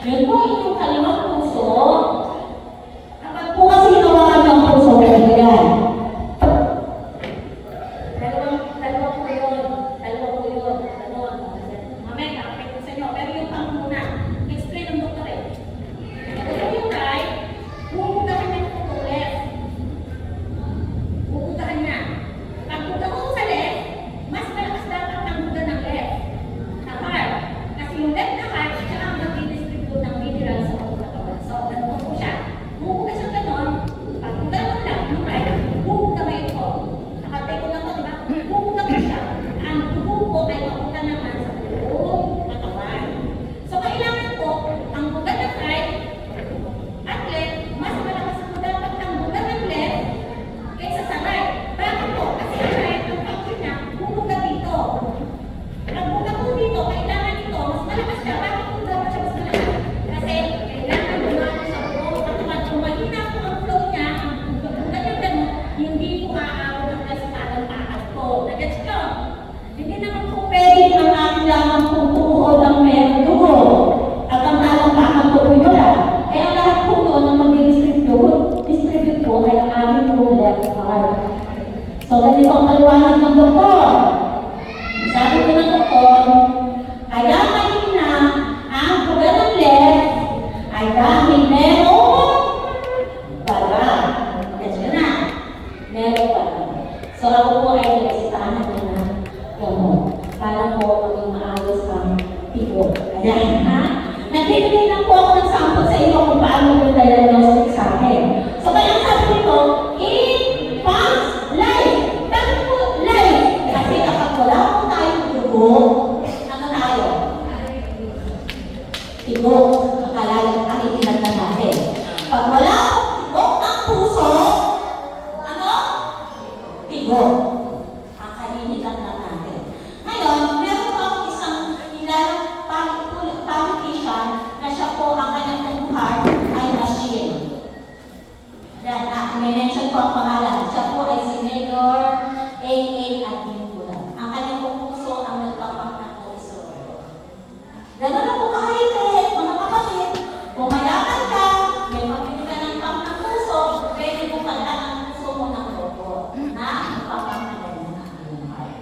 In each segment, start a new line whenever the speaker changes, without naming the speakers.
Yun po yung kaliwang puso. Kapag po kasi hinawakan yung puso, ganyan. Dalawa po yun. Mamaya, kakapit ko sa inyo. Pero yung pang muna, explain ng doktor eh. Ito yung right, huhugahan niya po left. Huhugahan niya. Pag huga ko sa left, mas malakas dapat ang huga ng left. Sa heart. Kasi yung left na heart, siya ang nag-distribute ng mineral sa katawan. So, ganun po siya. Huhuga siya ganon. Pag huga mo lang, yung right, huhuga mo ito. Nakatay ko na to, di ba? Huhuga mo siya. Ang dugo po ay mapunta naman sa buong katawan. So, kailangan po, ang huga ng right at left, mas malakas po dapat ang huga ng left kaysa sa right. Bakit po? Kasi ang right, ang function niya, huhuga dito. Ang huga po dito, kailangan ito, mas malakas siya. Bakit po dapat siya mas malakas? Kasi kailangan lumako sa buong katawan. Kung mahina po ang flow niya, ang huga niya ganun, hindi po maaabot ang kasalanan pakad po. Nagets ko? Hindi naman po pwede ang ating lamang kung tuod ang meron dugo. At ang talampakan po po yun. Kaya ang lahat po doon ang mag-distribute po ay ang aming po left heart. So, ganito ang paliwanag ng doktor. Sabi ko ng doktor, kaya mahina ang buga ng left ay dahil meron pala. Yes, yun na. Meron pala. So, ako po ay nagsitahan ko na gamot para po maging maayos ang tigo. Ayan, ha? Nagbibigay lang po ako ng sample sa inyo kung paano yung diagnostic sa akin. So, kaya sabi nito, it pumps life. Bakit po life? Kasi kapag wala po tayong dugo, ano tayo? Tigo. Akala ang itinag na natin. Pag wala po ang puso, ano? Tigo. Ang kalinitan na natin. Ngayon, meron po akong isang nilalang politician na siya po ang kanyang heart ay machine. Yan, may mention po ang pangalan. Siya po ay si Mayor A.A. Advincula. Ang kanyang puso ang nagpapang ng puso. Ganun na po kahit mga kapatid, kung mayaman ka, may pabili ka ng pang ng puso, pwede mo pala ang puso mo ng lobo na nagpapang ng kanyang heart.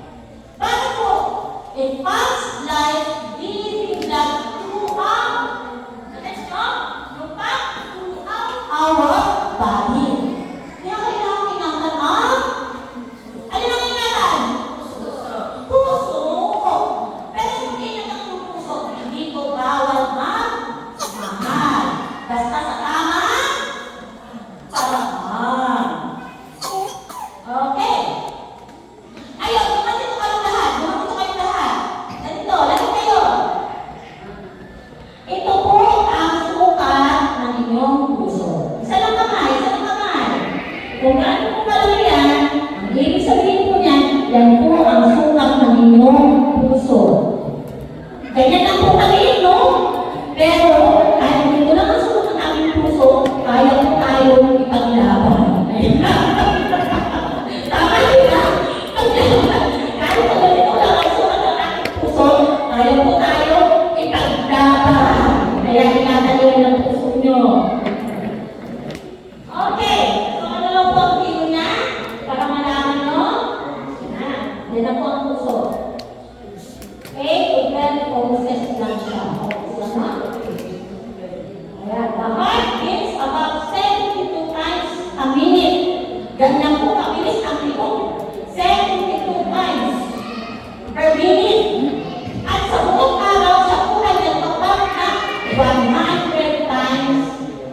Bakit po? It pumps life, giving blood throughout. Let's go. Throughout our body. Kaya kailangan ingatan ang alin ang ingatan? Puso. Pero kung ingatan ang puso, hindi ko bawal mahal. Basta sa tama, paraan. Okay. Ayun, nandito kayong lahat. Ganito, lagi kayo. Ito po ang sukat ng inyong puso. Isa lang kamay. Kung gaano po kalaki yan, ang ibig sabihin po niyan, yan po ang sukat ng inyong puso. Ganyan lang po kaliit, no? Pero, kahit hindi ko lang ang sukat ng aming puso, kaya po tayo ipaglaban. Tama yun na? Kahit po ganito lang ang sukat ng aming puso, kaya po tayo ipaglaban. Kaya ingatan nyo ng puso nyo. Okay. So, ano lang po ang tiro niya? Para malaman nyo? Yan na po ang puso. Okay? Organ process lang siya. Ayan. The heart beats about 72 times a minute. Ganyan po kabilis ang tibok. 72 times per minute. At sa buong araw, siya po ay nagpapag na 100 times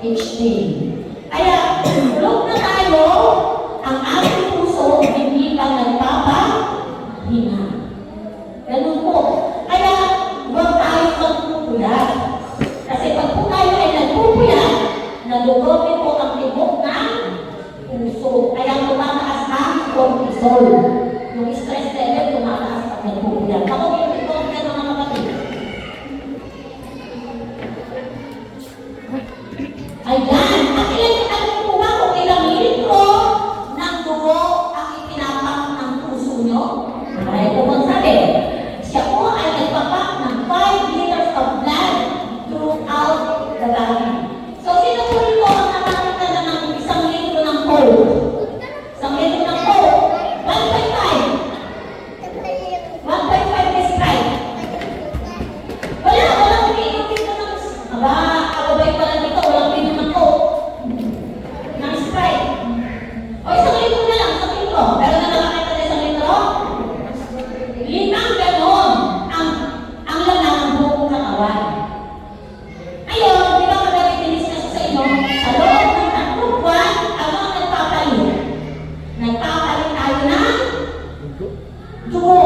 each day. Kaya, tulog na tayo, ang ating puso hindi pa nagpapahinga. Ganun po. Kaya, huwag tayo magpupuyat. Kasi pag po tayo ay nagpupuyat, nalugobi po ang tibok ng puso. Kaya tumataas ang cortisol. Yung stress level, tumataas pag nagpupuyat. Ako yung ito, mga kapatid. Ayan, at ilan po ba kung ilang litro ng dugo ang ipinapak ng puso nyo? Ay, ito pong sabi, siya po ay nagpapak ng 5 liters of blood throughout So, sino po ito ang nakakita na ng isang litro ng Coke? Isang litro ng Coke? 1.5. 1.5 is right. Walang umiinom dito ng... Aba, kababay pala dito, walang umiinom ng Coke. Ng Sprite. O, isang litro na lang, isang litro. Pero na nakakita na isang litro? Limang ganon ang laman ng buong katawan. Ngayon, di ba magaling diniskas sa inyo? Sa loob ng 3 buwan, ano ang nagpapalit? Nagpapalit tayo ng dugo.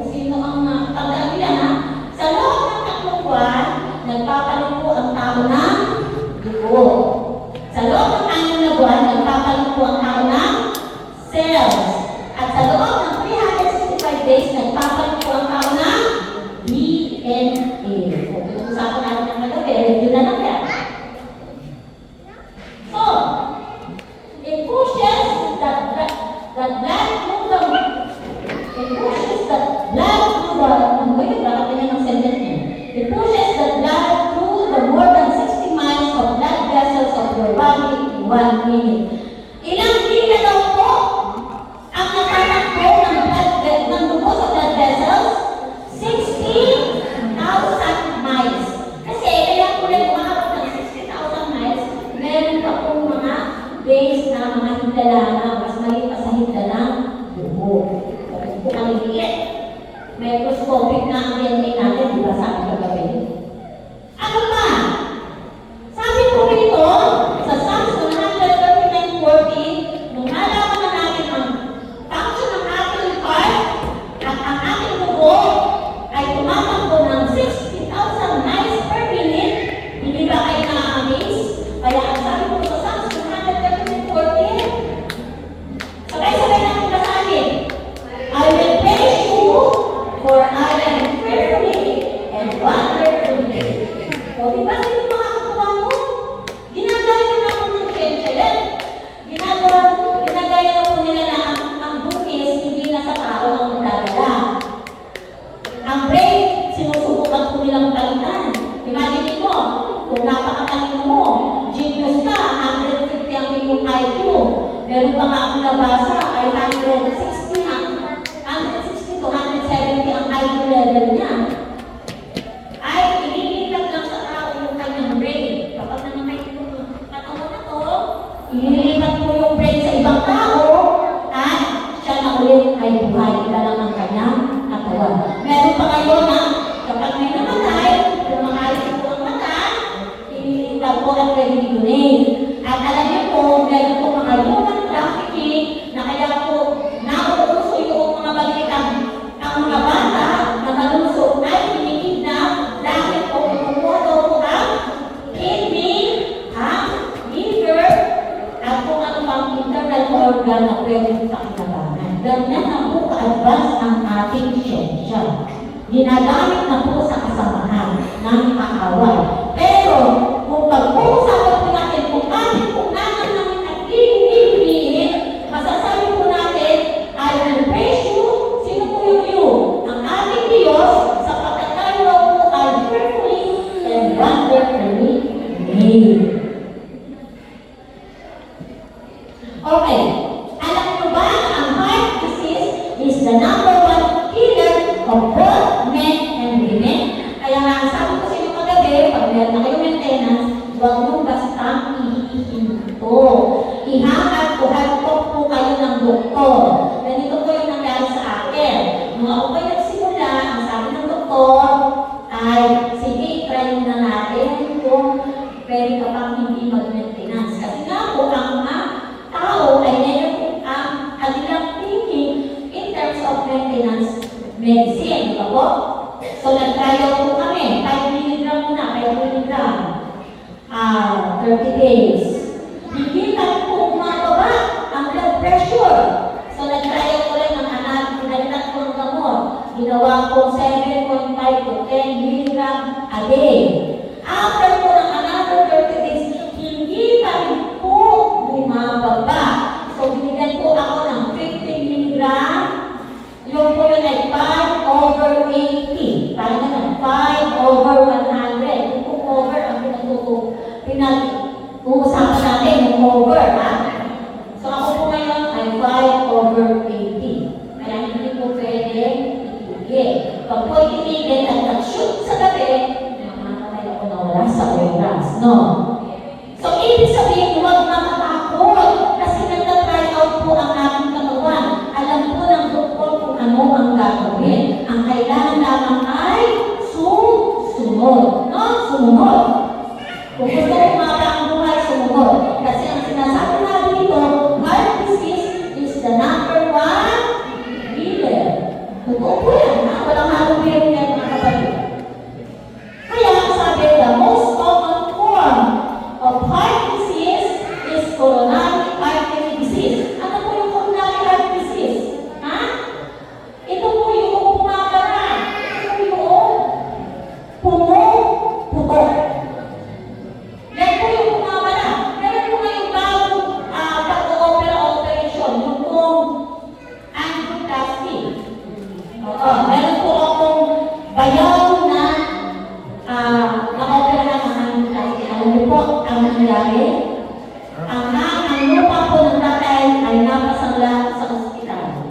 Sino ang tandaan nila, ha? Sa loob ng 3 buwan, nagpapalit po ang tao ng dugo. Sa loob ng 6 na buwan, nagpapalit po ang tao ng cells. At sa loob ng 365 days, nagpapalit po ang tao ng DNA. Usapan natin ng magabi, review na lang yan. So, it pushes the blood through the... It pushes the blood through the... Ano ba yun? Bakit ganyan ang sentence niya? It pushes the blood through the more than 60 miles of blood vessels of your body in 1 minute. Ilang linya daw po ang natatakbo ng dugo sa blood vessels? 60,000 miles. Kasi kaya po lang umaabot ng 60,000 miles, meron pa pong mga days na mga hindala na mas maliit pa sa hindala dugo. Kasi po ang liit. Microscopic na ang DNA natin, di ba sabi kagabi? Ano pa? Sabi po rito, sa Psalms 139:14, nung nalaman na natin ang function ng ating heart at ang ating dugo ay tumatakbo ng 60,000 miles per minute, hindi ba kayo na-amaze? Kaya ang sabi po sa Psalms 139:14, sabay-sabay natin basahin, I will praise you, for I am fearfully and wonderfully. O diba sino mga katuwa mo? Ginagaya na po ng siyensya. Ginagaya na po nila na ang bukis hindi na sa tao ang magdadala. Ang brain, sinusubukan po nilang palitan. Imagine mo, kung napakatalino mo, genius ka, 150 ang iyong IQ. Meron pa nga ang nabasa ay 160 to 170 ang IQ level niya. Ay, ililipat lang sa tao yung kanyang brain. Kapag nangamay yung katawan na to, ililipat mo yung brain sa ibang tao at siya na ulit ay buhay. Iba lang ang kanyang katawan. Meron pa kayo na kapag may namatay, kung makaisip po ang mata, ililipat po at re-donate. At alam niyo po, meron po mga human trafficking na kaya po nauuso yung mga balikan. Ang mga bata na malusog ay kinikidnap dahil po kumuha daw po ang kidney, ang liver, at kung ano pang internal organ na pwede pakinabangan. Ganyan na po ka-advance ang ating siyensya. Ginagamit na po sa kasamahan ng kaaway. Pero kung pag-uusapan po natin kung bakit po naman namin at hinihingiin, masasabi po natin, I will praise you. Sino po yung you? Ang ating Diyos sa pagkatayo po ay fearfully and wonderfully made. Okay. Alam niyo ba na ang heart disease is the number 1 killer of both men and women? Kaya nga, sabi ko sa inyo kagabi, pag meron na kayo maintenance, huwag nyo bastang ihihinto. Ihangad-tuhagtok po kayo ng doktor. Ganito po yung nangyari sa akin. Nung ako kayo nagsimula, ang sabi ng doktor ay, sige, try na natin kung pwede ka pang hindi mag-maintenance. Kasi nga po, ang mga tao ay ngayon ang kanilang thinking in terms of maintenance medicine. Diba po? So, nag-trial po kami. 5 mg muna, 5 mg. 30 days. Hindi tayo po umababa ang blood pressure. So, nag-trial ko rin ng pinalitan ko ng gamot. Ginawa ko 7.5 to 10 mg a day. After po ng another 30 days, hindi pa rin po bumababa. So, binigyan po ako ng 15 mg. Yung po yun ay 5/80. Parang naman, 5/100. Yung po over ang pinatutunan
pinag-uusapan natin yung over, ha? So ako po ngayon ay 5/80. Kaya hindi po pwede itigil. Pag po itigil at nag-shoot sa gabi, mamamatay ako na wala sa oras, no? So ibig sabihin, huwag makatakot kasi nagtatry out po ang ating katawan. Alam po ng doktor kung ano ang gagawin. Ang kailangan lamang ay sumunod, no? Sumunod. Kung gusto mo maka ang buhay, sumunod. Kasi ang sinasabi natin dito, heart disease is the number 1 killer. Totoo po yan, ha? Walang halong biro yan, mga kapatid. Kaya sabi, the most common form of heart disease is coronary artery disease. Ano po yung coronary heart disease? Ha? Ito po yung bumabara. Ito po yung pumuputok. Yan po yung bumabara. Meron po ngayong bagong pag-operation, yung pong angioplasty. Oo, meron po akong bayaw na na-opera ng angioplasty. Alam niyo po, ang nangyari, ang lupa po ng tatay ay napasangla sa ospital.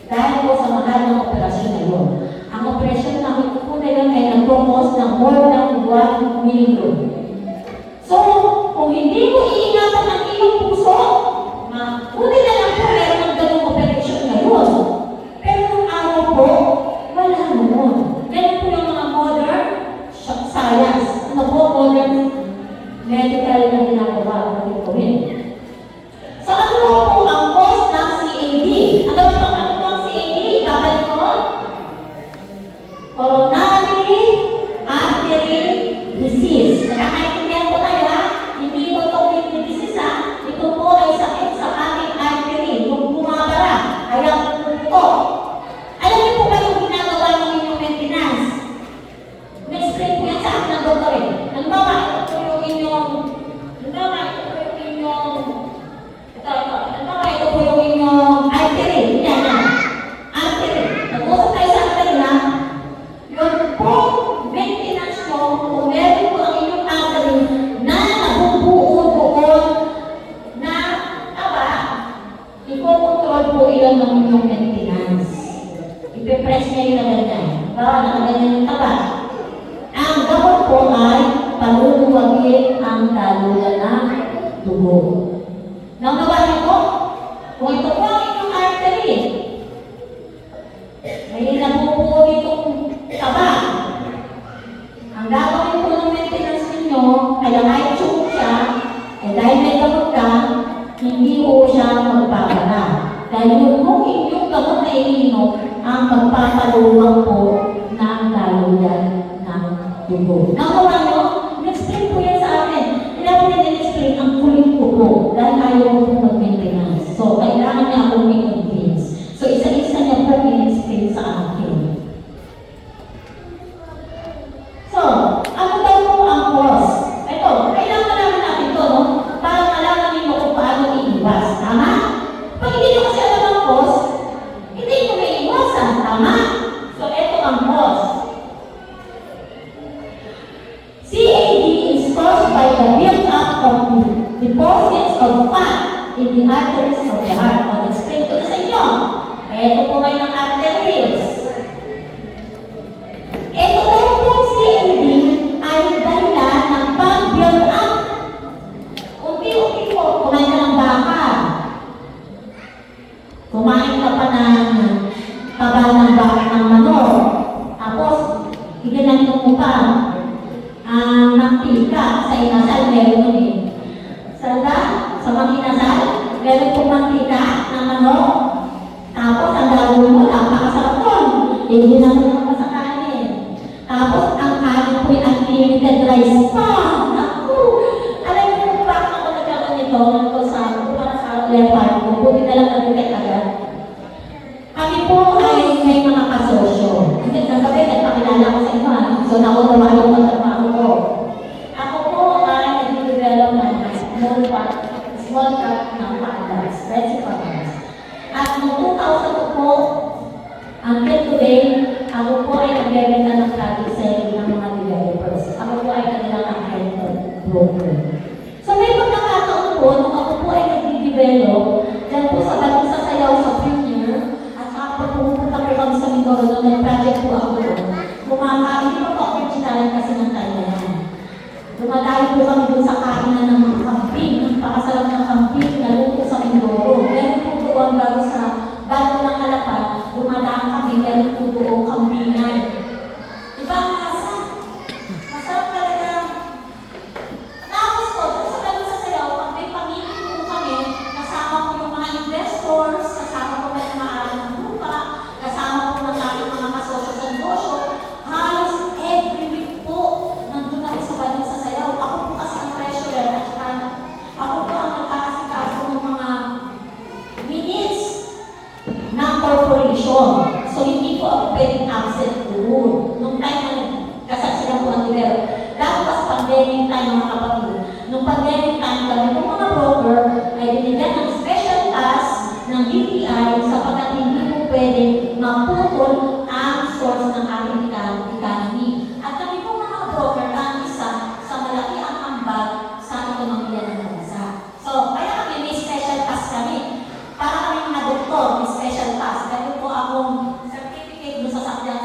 Dahil po sa mahal ng operasyon na yun. Ang operasyon namin po na yun ay nag-propose ng more than 1 million. So, kung hindi mo iingatan ang iyong puso, buti na lang po meron ng ganung operasyon ngayon. Pero nung araw po, wala noon. Ganun po yung mga modern science. Ano po, modern medical na ginagawa ng gawin. So, ano po ang cause ng CAD? Ano po ang CAD? Babalik ko? Coronary artery disease. Nakakaintindihan po tayo, ha? Hindi po ito kidney disease, ha? Ito po ay sakit sa ating artery. Yung bumabara, kaya pumutok. Alam niyo po ba yung ginagawa ng inyong maintenance? May-explain po yan sa akin ng doktor, eh. Halimbawa, ito po yung inyong artery. Yan, yan. Artery. Nag-usap tayo sa artery, ha? Yun po, maintenance nyo, kung meron po ang inyong artery na nabubuo doon na taba, ipokontrol po ilan ng inyong maintenance. Ipipress niya yung naganyan. Nakaganyan yung taba. Ang gamot po ay paluluwagin ang daluyan ng dugo. Nagawa niyo po? Kung ito po ang inyong artery, may nabubuo ditong taba. Ang gagawin po ng maintenance ninyo, kaya kahit tube siya, dahil may gamot ka, hindi po siya magpapala. Dahil yung inyong gamot na iniinom, ang magpapaluwag po ng daluyan ng dugo. Nagawa nyo? Next-explain po yan sa akin. Kailangan po din-explain ang kulit ko po dahil ayaw ko po mag-maintenance. So, kailangan niya akong i-convince. So, isa-isa niya po i-explain sa akin. So, ano daw po ang cause? Ito, kailangan naman natin ito, no? Para malaman ninyo kung paano iiwas. Tama? Pag hindi nyo kasi alam ang cause, hindi nyo may iwasan. Tama? So, ito ang cause. CAD is caused by the build-up of deposits of fat in the arteries of the heart. I'll explain ko na sa inyo. Ito po ngayon ang arteries. Ito daw po CAD ay dahilan ng pag-build up. Unti-unti po, kumain ka ng baka. Kumain ka pa ng taba ng baka ng manok. Tapos, iganang mo pa ng pika sa inasal, meron nun eh. Sa mga inasal, meron po mantika ng manok. Tapos, ang gagawin mo, napakasarap nun. Ginagawa mo sa kanin. Tapos, ang kanin po yung unlimited rice pa. Naku! Alam mo kung bakit ako nagkaroon nito? Para sa leopard ko. Buti na lang nabigay agad. Kami po ay may mga kasosyo. Nagabi, nagpakilala ko sa inyo. So, nakunawa yung magtrabaho ko. Ako po ay nag-develop ng small cut ng pandas. Vegetables. At noong 2000 po, until today, ako po ay nagbebenta ng product selling ng mga developers. Ako po ay kanilang accredited broker. So may pagkakataon po, nung ako po ay nag-develop, dyan po sa Bagong Sasayaw sa Premier, at saka po pumunta po kami sa Mindoro, nung nag-project po ako doon. Kumakain po po ako originalan kasi ng Thailand. Dumadayo po kami doon sa kainan ng mga kambing, ng pakasarap ng kambing, lalo po sa Mindoro. Meron po doon bago sa bago ng halapan, dumadaan kami, meron po doon kambingan. Diba ang lasa? Masarap talaga. Tapos po, doon sa Bagong Sasayaw, pag may pamilya po kami, kasama po yung mga investors, kasama po may maaari ng lupa, kasama po ng aking mga kasosyo sa negosyo, halos every week po, nandun kami sa Bagong Sasayaw. Ako po kasi ang treasurer at saka ako po ang nagkakasikaso ng mga minutes ng corporation. So, hindi po ako pwedeng absent doon. Nung time na kasaksiyan po ang develop, that was pandemic time mga kapatid. Nung pandemic time kami, itong mga broker ay binigyan ng special task ng DTI sapagkat hindi po pwedeng maputol ang source ng ating economy. At kami po mga broker ang isa sa malaki ang ambag sa ekonomiya ng bansa. So, kaya kami may special task kami. Para kami mga doktor, may special task. Dahil po akong certificate doon sa sasakyan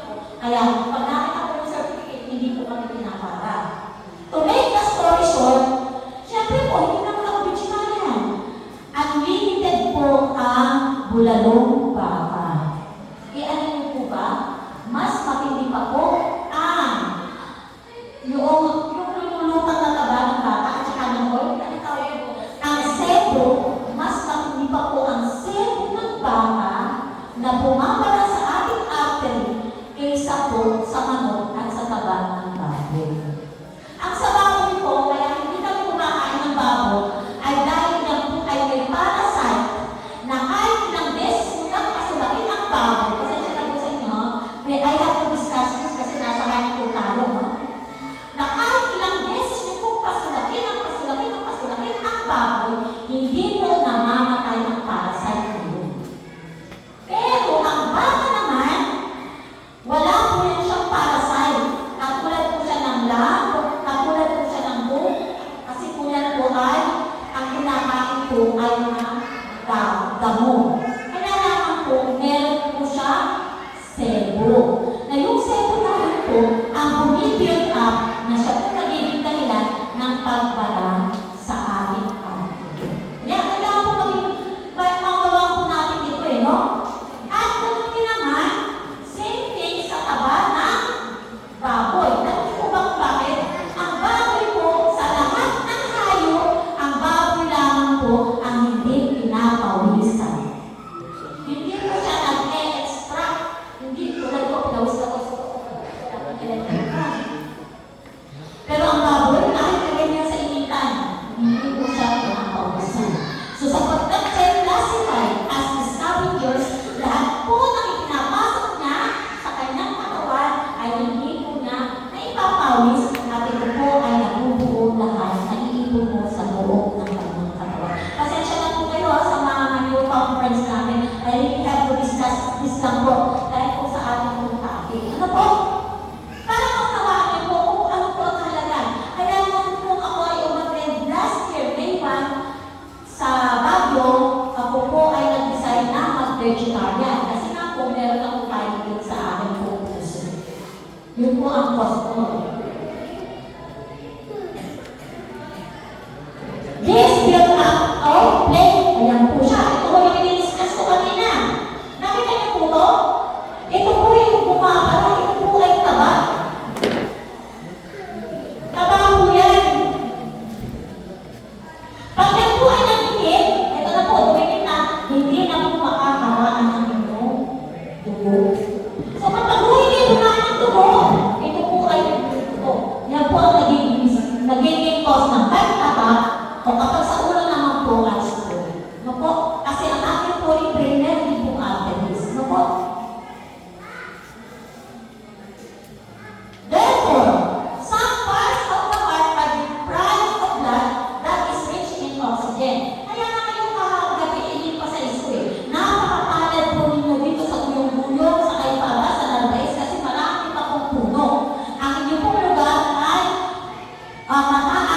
ko. Kaya, pag nakita ko yung certificate, hindi po kami pinapara. To make the story short, syempre po, hindi naman ako vegetarian. Unlimited po ang bulalong baka. E ano yun po ba? Mas matindi pa po ang yung lulutang na taba ng baka at saka ng oil. Ano tawag yun po? Ang sebo, mas matindi pa po ang sebo ng baka na bumabara sa ating artery kaysa po sa manok at sa taba ng baboy. Ang sa baboy po, kaya hindi kami kumakain ng baboy, ay dahil yan po ay may parasite na kahit ilang beses mo lang pasulakin ang baboy, kasi siya lang po sa inyo, may I have to discuss this kasi nasa kanya po tayo, no? Na kahit ilang beses mo po pasulakin ang baboy, hindi mo namamatay ang parasite mo. Pero ang baka naman, wala po yan siyang parasite. Katulad po siya ng lamb, katulad po siya ng bull, kasi po yan po ay, ang kinakain po ay mga damo. Kaya naman po, meron po siya sebo. Na yung sebo naman po, ang bumibuild up na siya po nagiging dahilan ng pagbara sa ating atin. Kaya po magawa po natin dito no? At ganun din naman, same thing sa taba ng baboy. Alam po ba kung bakit? Ang baboy po, sa lahat ng hayop, ang baboy lamang po ang hindi pinapawisan. Hindi po siya nag-extract. Hindi po nag-pawis ako sa pero ang baboy ay kagaya niya sa initan. Hindi po siya pinapawisan. So sapagkat siya classified as the scavengers, lahat po ng ipinapasok niya sa kanyang katawan ay hindi po niya naipapawis at ito po ay nabubuo lahat na iipon mo sa loob ng kanyang katawan. Pasensya na po kayo sa mga new conference namin. I really have to discuss this lang po dahil po sa ating mga topic. Ano po? Para maunawaan niyo po kung ano po ang halagan. Kaya nung ako ay umattend last year, May 1, sa Baguio, ako po ay nag-decide na mag-vegetarian. Kasi nga po, meron ako tayo dito sa aking po puso. Yun po ang cost ko. This built up of plate. Ayan po siya. Ito po yung i-discuss ko kanina. Nakita niyo po to? Ito po yung bumabara. Ito po ay taba. Taba po yan. Pag yan po ay nagigit, ito na po, tumigit na, hindi na po makakaraan ng inyong dugo. So kapag po hindi dumaan ng dugo, ito po ay ito. Yan po ang nagiging cause ng pagtaba o kapag sa ulo naman po ay stroke. No po? Kasi ang ating po yung brainer, hindi po arteries. No po? Therefore, some parts of the heart are deprived of blood that is rich in oxygen. Kaya nga kayo kakagabi, hindi pa sa iso napakapalad po ninyo dito sa Uyong-Uyong, sa Kaipaba, sa Narvaez, kasi marami pa pong puno. Ang inyong pong lugar ay mataas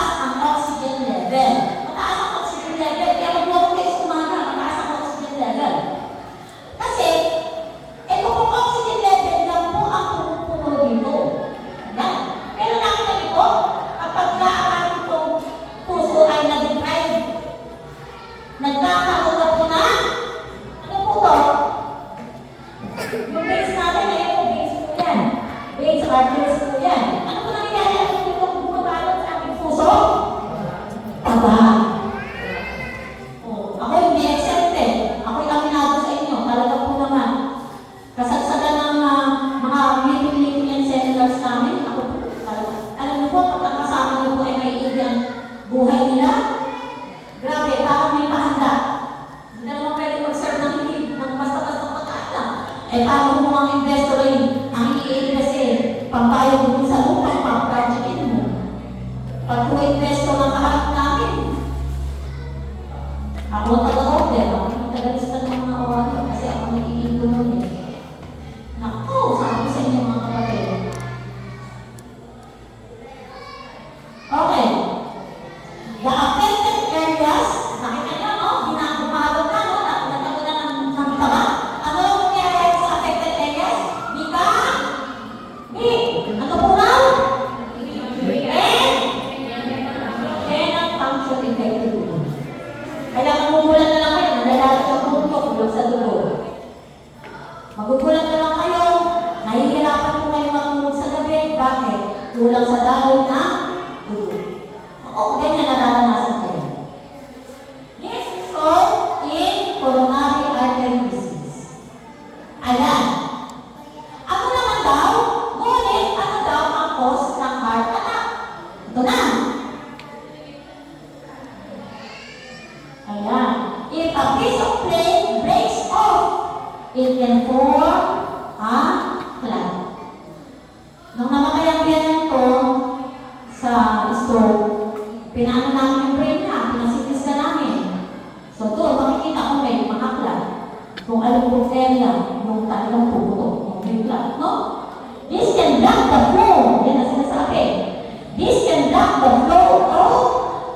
Pag po-invest ko ng kaharap namin, ako ang taga-order, ako ang taga-lista ng mga order kasi ako nagiging tulong eh. Naku, sabi ko sa inyo mga kapatid. Okay. The affected areas, nakita nyo, no? Ginagawa na, no? Nagkaroon na ng tama. Ano yung nangyayari sa affected areas? Ano po raw? Cannot function effectively. Kaya magugulat na lang kayo, nalalakas ang putok ulang sa dugo. Magugulat na lang kayo, nahihirapan po kayo matulog sa gabi. Bakit? Kulang sa dahon na dugo. Oo, ganyan nararanasan kayo. Yes, so, in coronary artery disease. Ayan. Ano naman daw? Ngunit, ano daw ang cause ng heart attack? Ito na. Ayan. If a piece of plate breaks off, it can form a clot. Nung namatay ang biyanan ko sa stroke, pinaano namin yung brain niya, pinasitis ka namin. So doon, makikita ko may mga clot. Kung alam ko area, yung talagang puputok, may clot, no? This can block the flow. Yan ang sinasabi. This can block the flow of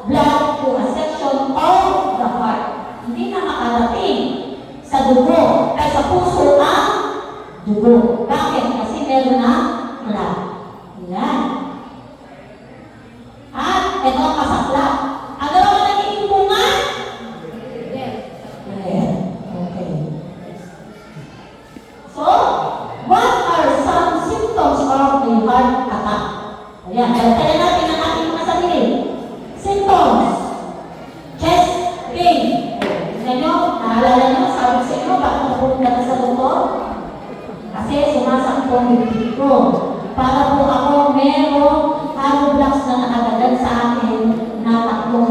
blood to a section of the heart. Hindi na makarating sa dugo, ay sa puso ang dugo. Bakit? Kasi meron na clot. Yan. At ito ang kasaklat. Ano naman naging bunga? Yeah. Okay. So, what are some symptoms of a heart attack? Ayan, kaya natin ang ating mga sarili. Symptoms. Chest pain. Tignan nyo, naalala nyo, sabi ko sa inyo, bakit napunta ka sa doktor? Kasi sumasakit po ang bibig ko. Para po ako merong